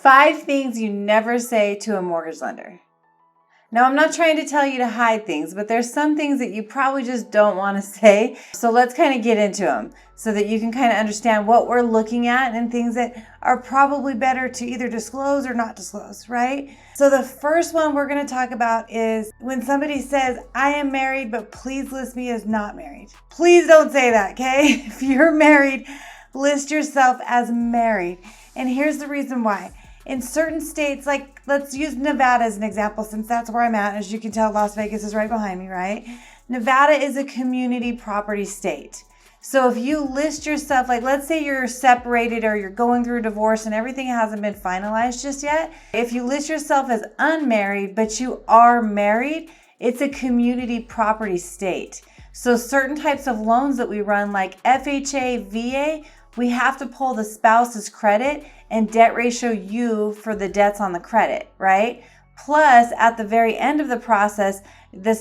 5 things you never say to a mortgage lender. Now, I'm not trying to tell you to hide things, but there's some things that you probably just don't want to say. So let's kind of get into them so that you can kind of understand what we're looking at and things that are probably better to either disclose or not disclose, right? So the first one we're going to talk about is when somebody says, I am married, but please list me as not married. Please don't say that, okay? If you're married, list yourself as married. And here's the reason why. In certain states, like let's use Nevada as an example, since that's where I'm at. As you can tell, Las Vegas is right behind me, right? Nevada is a community property state. So if you list yourself, like let's say you're separated or you're going through a divorce and everything hasn't been finalized just yet. If you list yourself as unmarried, but you are married, it's a community property state. So certain types of loans that we run, like FHA, VA, we have to pull the spouse's credit and debt ratio U for the debts on the credit, right? Plus, at the very end of the process,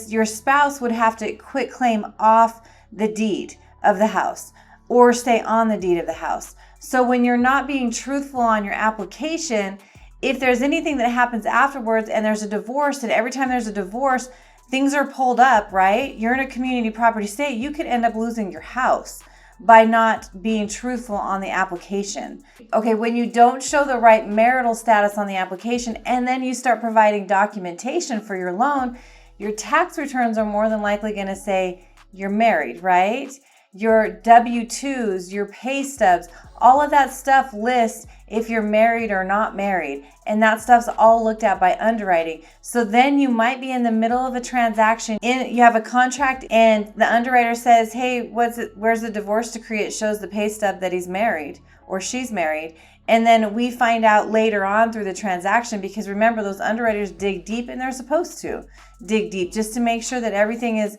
your spouse would have to quit claim off the deed of the house or stay on the deed of the house. So when you're not being truthful on your application, if there's anything that happens afterwards and there's a divorce, and every time there's a divorce, things are pulled up, right? You're in a community property state, you could end up losing your house by not being truthful on the application. Okay, when you don't show the right marital status on the application and then you start providing documentation for your loan, your tax returns are more than likely going to say you're married, right? Your W-2s, your pay stubs, all of that stuff lists if you're married or not married. And that stuff's all looked at by underwriting. So then you might be in the middle of a transaction. You have a contract and the underwriter says, hey, where's the divorce decree? It shows the pay stub that he's married or she's married. And then we find out later on through the transaction, because remember, those underwriters dig deep, and they're supposed to dig deep just to make sure that everything is,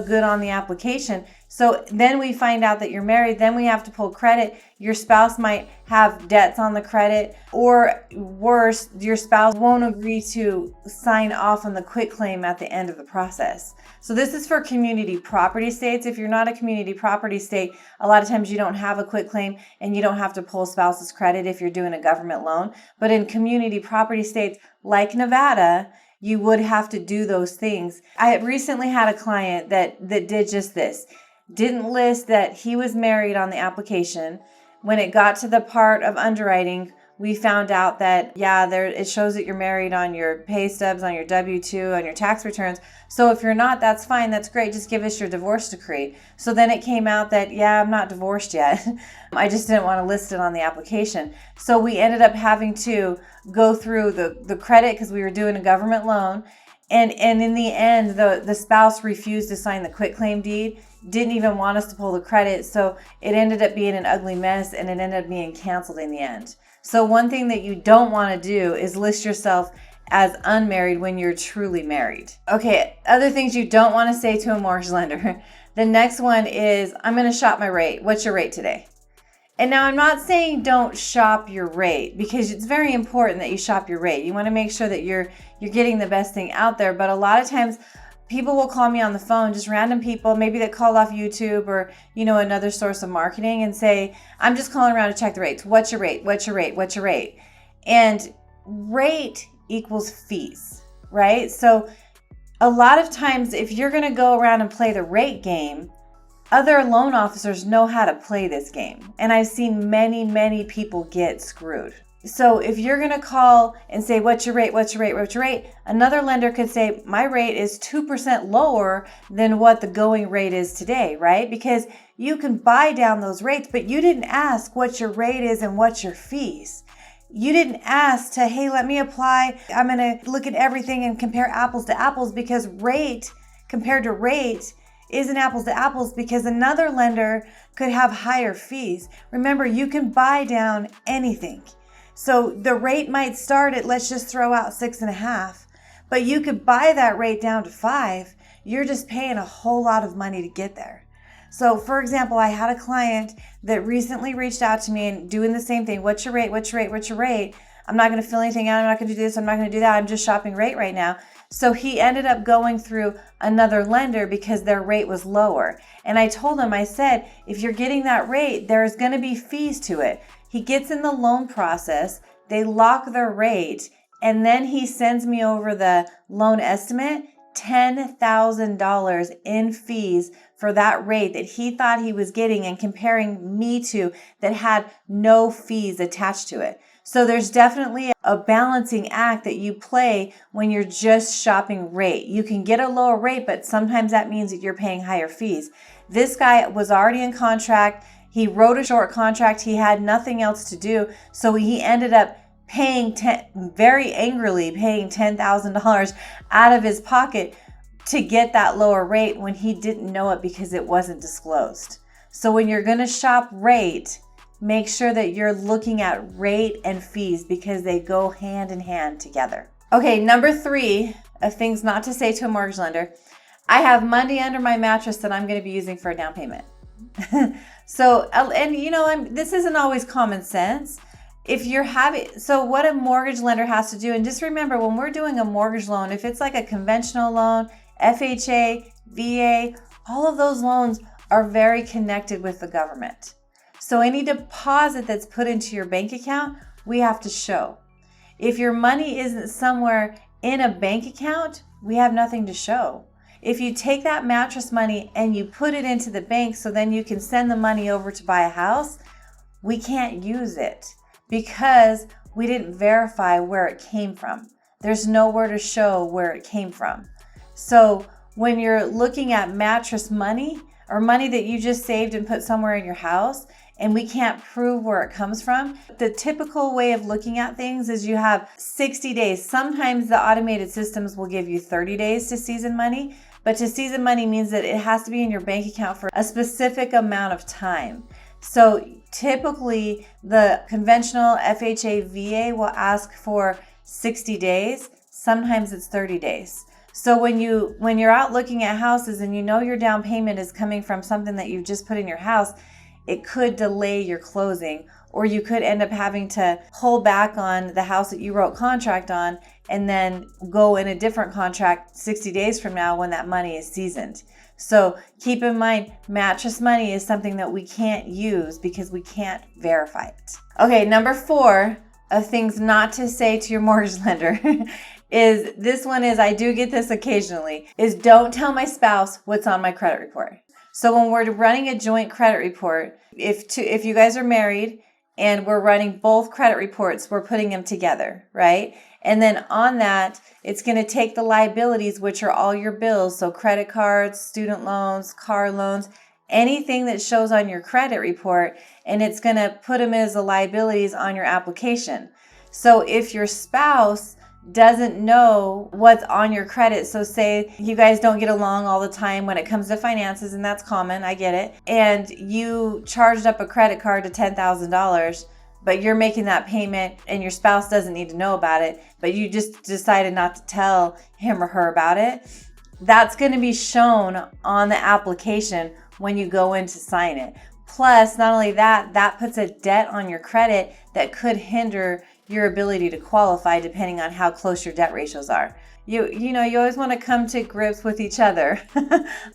good on the application. So then we find out that you're married, then we have to pull credit. Your spouse might have debts on the credit, or worse, your spouse won't agree to sign off on the quitclaim at the end of the process. So this is for community property states. If you're not a community property state, a lot of times you don't have a quitclaim and you don't have to pull spouse's credit if you're doing a government loan. But in community property states like Nevada, you would have to do those things. I recently had a client that did just this. Didn't list that he was married on the application. When it got to the part of underwriting, we found out that, it shows that you're married on your pay stubs, on your W-2, on your tax returns. So if you're not, that's fine. That's great. Just give us your divorce decree. So then it came out that, I'm not divorced yet. I just didn't want to list it on the application. So we ended up having to go through the credit because we were doing a government loan. And in the end, the spouse refused to sign the quitclaim deed, didn't even want us to pull the credit. So it ended up being an ugly mess, and it ended up being canceled in the end. So one thing that you don't want to do is list yourself as unmarried when you're truly married. Okay, other things you don't want to say to a mortgage lender. The next one is, I'm going to shop my rate. What's your rate today? And now I'm not saying don't shop your rate, because it's very important that you shop your rate. You want to make sure that you're getting the best thing out there. But a lot of times people will call me on the phone, just random people, maybe that called off YouTube or, another source of marketing, and say, I'm just calling around to check the rates. What's your rate? What's your rate? What's your rate? And rate equals fees, right? So a lot of times if you're going to go around and play the rate game, other loan officers know how to play this game. And I've seen many, many people get screwed. So if you're going to call and say, what's your rate? What's your rate? What's your rate? Another lender could say, my rate is 2% lower than what the going rate is today, right? Because you can buy down those rates, but you didn't ask what your rate is and what's your fees. You didn't ask to, hey, let me apply. I'm going to look at everything and compare apples to apples, because rate compared to rate isn't apples to apples, because another lender could have higher fees. Remember, you can buy down anything. So the rate might start at, let's just throw out 6.5, but you could buy that rate down to 5. You're just paying a whole lot of money to get there. So for example, I had a client that recently reached out to me and doing the same thing. What's your rate? What's your rate? What's your rate? I'm not going to fill anything out. I'm not going to do this. I'm not going to do that. I'm just shopping rate right now. So he ended up going through another lender because their rate was lower. And I told him, I said, if you're getting that rate, there's going to be fees to it. He gets in the loan process. they lock their rate, and then he sends me over the loan estimate, $10,000 in fees for that rate that he thought he was getting and comparing me to that had no fees attached to it. So there's definitely a balancing act that you play when you're just shopping rate. You can get a lower rate, but sometimes that means that you're paying higher fees. This guy was already in contract. He wrote a short contract. He had nothing else to do. So he ended up very angrily paying $10,000 out of his pocket to get that lower rate when he didn't know it because it wasn't disclosed. So when you're going to shop rate, make sure that you're looking at rate and fees because they go hand in hand together. Okay, number 3 of things not to say to a mortgage lender. I have money under my mattress that I'm going to be using for a down payment. So, and you know, this isn't always common sense. So what a mortgage lender has to do, and just remember when we're doing a mortgage loan, if it's like a conventional loan, FHA, VA, all of those loans are very connected with the government. So any deposit that's put into your bank account, we have to show. If your money isn't somewhere in a bank account, we have nothing to show. If you take that mattress money and you put it into the bank so then you can send the money over to buy a house, we can't use it because we didn't verify where it came from. There's nowhere to show where it came from. So when you're looking at mattress money or money that you just saved and put somewhere in your house, and we can't prove where it comes from, the typical way of looking at things is you have 60 days. Sometimes the automated systems will give you 30 days to season money, but to season money means that it has to be in your bank account for a specific amount of time. So typically the conventional FHA VA will ask for 60 days. Sometimes it's 30 days. So when you're out looking at houses and you know your down payment is coming from something that you just put in your house, it could delay your closing, or you could end up having to pull back on the house that you wrote contract on and then go in a different contract 60 days from now when that money is seasoned. So keep in mind, mattress money is something that we can't use because we can't verify it. Okay, number 4 of things not to say to your mortgage lender is, this one is, I do get this occasionally, is don't tell my spouse what's on my credit report. So when we're running a joint credit report, if you guys are married and we're running both credit reports, we're putting them together, right? And then on that, it's going to take the liabilities, which are all your bills. So credit cards, student loans, car loans, anything that shows on your credit report, and it's going to put them as the liabilities on your application. So if your spouse doesn't know what's on your credit, so say you guys don't get along all the time when it comes to finances, and that's common, I get it, and you charged up a credit card to $10,000, but you're making that payment and your spouse doesn't need to know about it, but you just decided not to tell him or her about it, that's going to be shown on the application when you go in to sign it. Plus, not only that, that puts a debt on your credit that could hinder your ability to qualify depending on how close your debt ratios are. You always want to come to grips with each other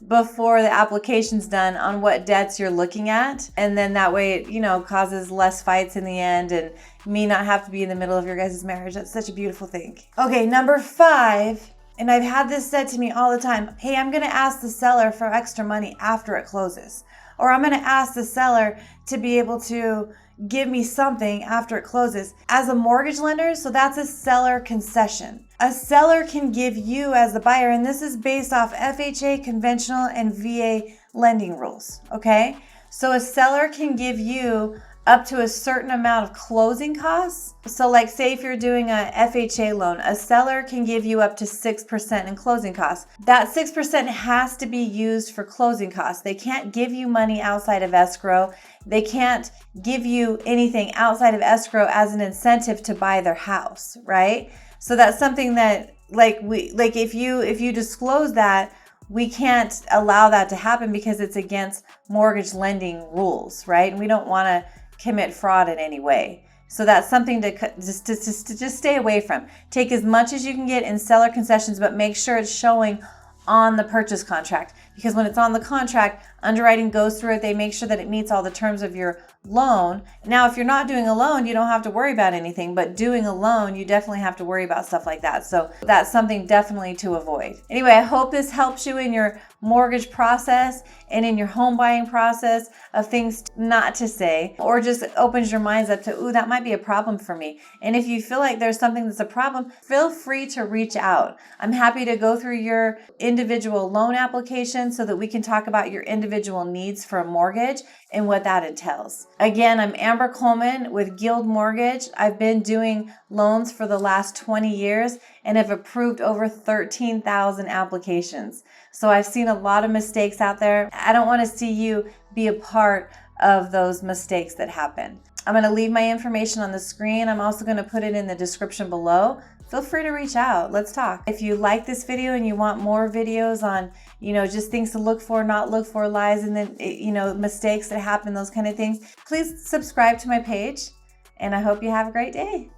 before the application's done on what debts you're looking at. And then that way it, causes less fights in the end and me not have to be in the middle of your guys' marriage. That's such a beautiful thing. Okay, number 5, and I've had this said to me all the time. Hey, I'm going to ask the seller for extra money after it closes. Or I'm going to ask the seller to be able to give me something after it closes. As a mortgage lender, so that's a seller concession. A seller can give you as the buyer, and this is based off FHA, conventional, and VA lending rules, okay? So a seller can give you up to a certain amount of closing costs. So like say if you're doing a FHA loan, a seller can give you up to 6% in closing costs. That 6% has to be used for closing costs. They can't give you money outside of escrow. They can't give you anything outside of escrow as an incentive to buy their house, right? So that's something that if you disclose that, we can't allow that to happen because it's against mortgage lending rules, right? And we don't want to commit fraud in any way. So that's something to just stay away from. Take as much as you can get in seller concessions, but make sure it's showing on the purchase contract. Because when it's on the contract, Underwriting goes through it. They make sure that it meets all the terms of your loan. Now, if you're not doing a loan, you don't have to worry about anything, but doing a loan, you definitely have to worry about stuff like that. So that's something definitely to avoid. Anyway, I hope this helps you in your mortgage process and in your home buying process of things not to say, or just opens your minds up to, ooh, that might be a problem for me. And if you feel like there's something that's a problem, feel free to reach out. I'm happy to go through your individual loan application so that we can talk about your individual needs for a mortgage and what that entails. Again, I'm Amber Coleman with Guild Mortgage. I've been doing loans for the last 20 years and have approved over 13,000 applications. So I've seen a lot of mistakes out there. I don't want to see you be a part of those mistakes that happen. I'm going to leave my information on the screen. I'm also going to put it in the description below. Feel free to reach out. Let's talk. If you like this video and you want more videos on, just things to look for, not look for, lies, and then, mistakes that happen, those kind of things, please subscribe to my page. And I hope you have a great day.